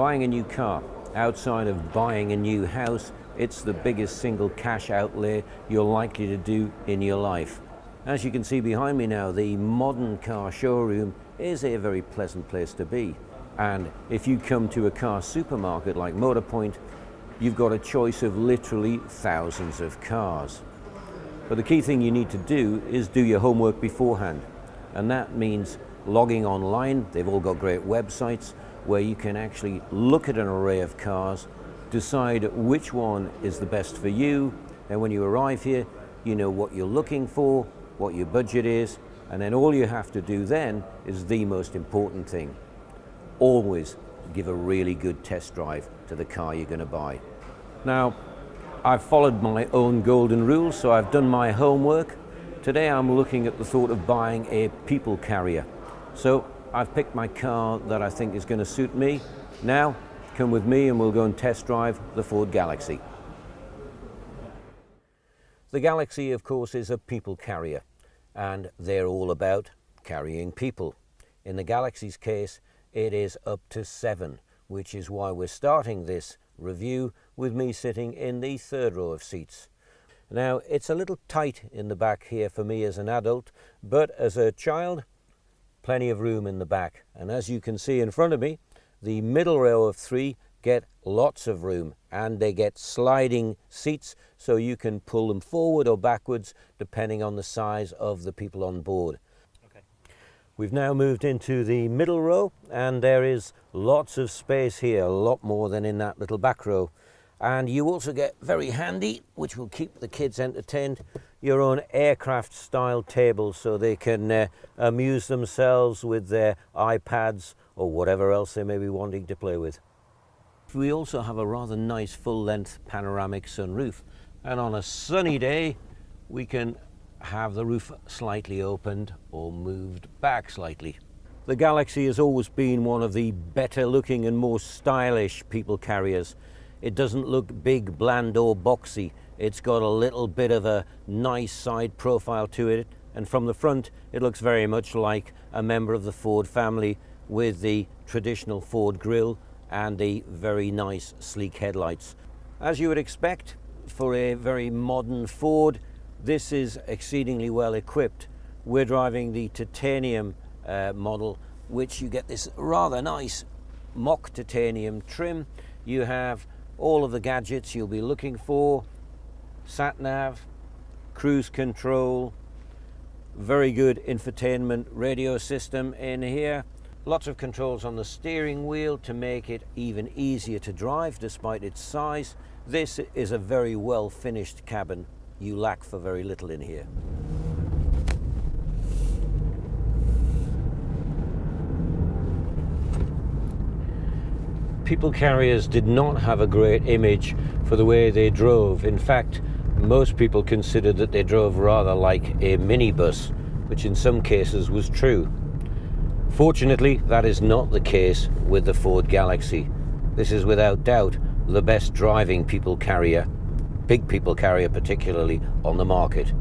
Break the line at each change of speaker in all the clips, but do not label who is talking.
Buying a new car, outside of buying a new house, it's the biggest single cash outlay you're likely to do in your life. As you can see behind me now, the modern car showroom is a very pleasant place to be. And if you come to a car supermarket like Motorpoint, you've got a choice of literally thousands of cars. But the key thing you need to do is do your homework beforehand. And that means logging online. They've all got great websites where you can actually look at an array of cars, decide which one is the best for you, and when you arrive here, you know what you're looking for, what your budget is, and then all you have to do then is the most important thing. Always give a really good test drive to the car you're going to buy. Now, I've followed my own golden rule, so I've done my homework. Today I'm looking at the thought of buying a people carrier. So I've picked my car that I think is going to suit me. Now, come with me and we'll go and test drive the Ford Galaxy. The Galaxy, of course, is a people carrier, and they're all about carrying people. In the Galaxy's case, it is up to 7, which is why we're starting this review with me sitting in the third row of seats. Now, it's a little tight in the back here for me as an adult, but as a child, plenty of room in the back. And as you can see in front of me, the middle row of 3 get lots of room, and they get sliding seats so you can pull them forward or backwards depending on the size of the people on board. Okay. We've now moved into the middle row, and there is lots of space here, a lot more than in that little back row. And you also get very handy, which will keep the kids entertained, your own aircraft style tables so they can amuse themselves with their iPads or whatever else they may be wanting to play with. We also have a rather nice full-length panoramic sunroof, and on a sunny day we can have the roof slightly opened or moved back slightly. The Galaxy has always been one of the better looking and more stylish people carriers. It doesn't look big, bland or boxy. It's got a little bit of a nice side profile to it, and from the front it looks very much like a member of the Ford family with the traditional Ford grille and the very nice sleek headlights. As you would expect for a very modern Ford, this is exceedingly well equipped. We're driving the titanium model, which you get this rather nice mock titanium trim. You have all of the gadgets you'll be looking for: sat-nav, cruise control, very good infotainment radio system in here, lots of controls on the steering wheel to make it even easier to drive despite its size. This is a very well finished cabin. You lack for very little in here. People carriers did not have a great image for the way they drove. In fact, most people considered that they drove rather like a minibus, which in some cases was true. Fortunately, that is not the case with the Ford Galaxy. This is without doubt the best driving people carrier, big people carrier particularly, on the market.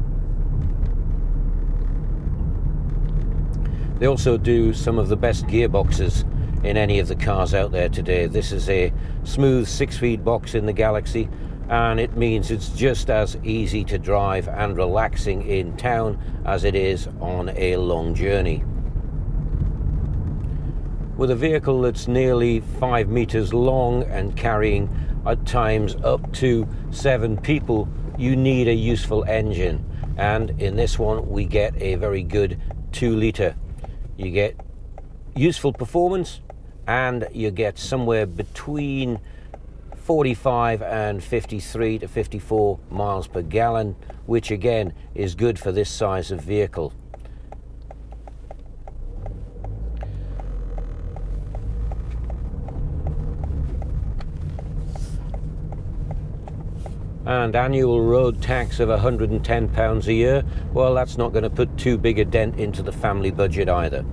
They also do some of the best gearboxes in any of the cars out there today. This is a smooth 6-speed box in the Galaxy, and it means it's just as easy to drive and relaxing in town as it is on a long journey. With a vehicle that's nearly 5 meters long and carrying at times up to 7 people, you need a useful engine, and in this one we get a very good 2-liter. You get useful performance, and you get somewhere between 45 and 53 to 54 miles per gallon, which again is good for this size of vehicle. And annual road tax of £110 a year, well, that's not going to put too big a dent into the family budget either.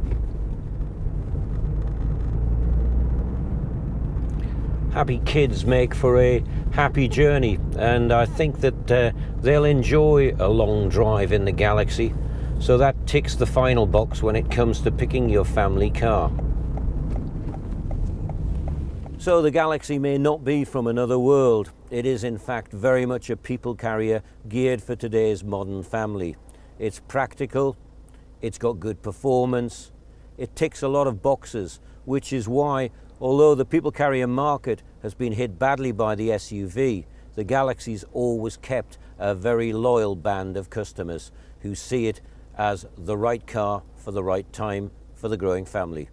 Happy kids make for a happy journey, and I think that they'll enjoy a long drive in the Galaxy, so that ticks the final box when it comes to picking your family car. So the Galaxy may not be from another world. It is in fact very much a people carrier geared for today's modern family. It's practical, it's got good performance, it ticks a lot of boxes, which is why, although the people carrier market has been hit badly by the SUV, the Galaxy's always kept a very loyal band of customers who see it as the right car for the right time for the growing family.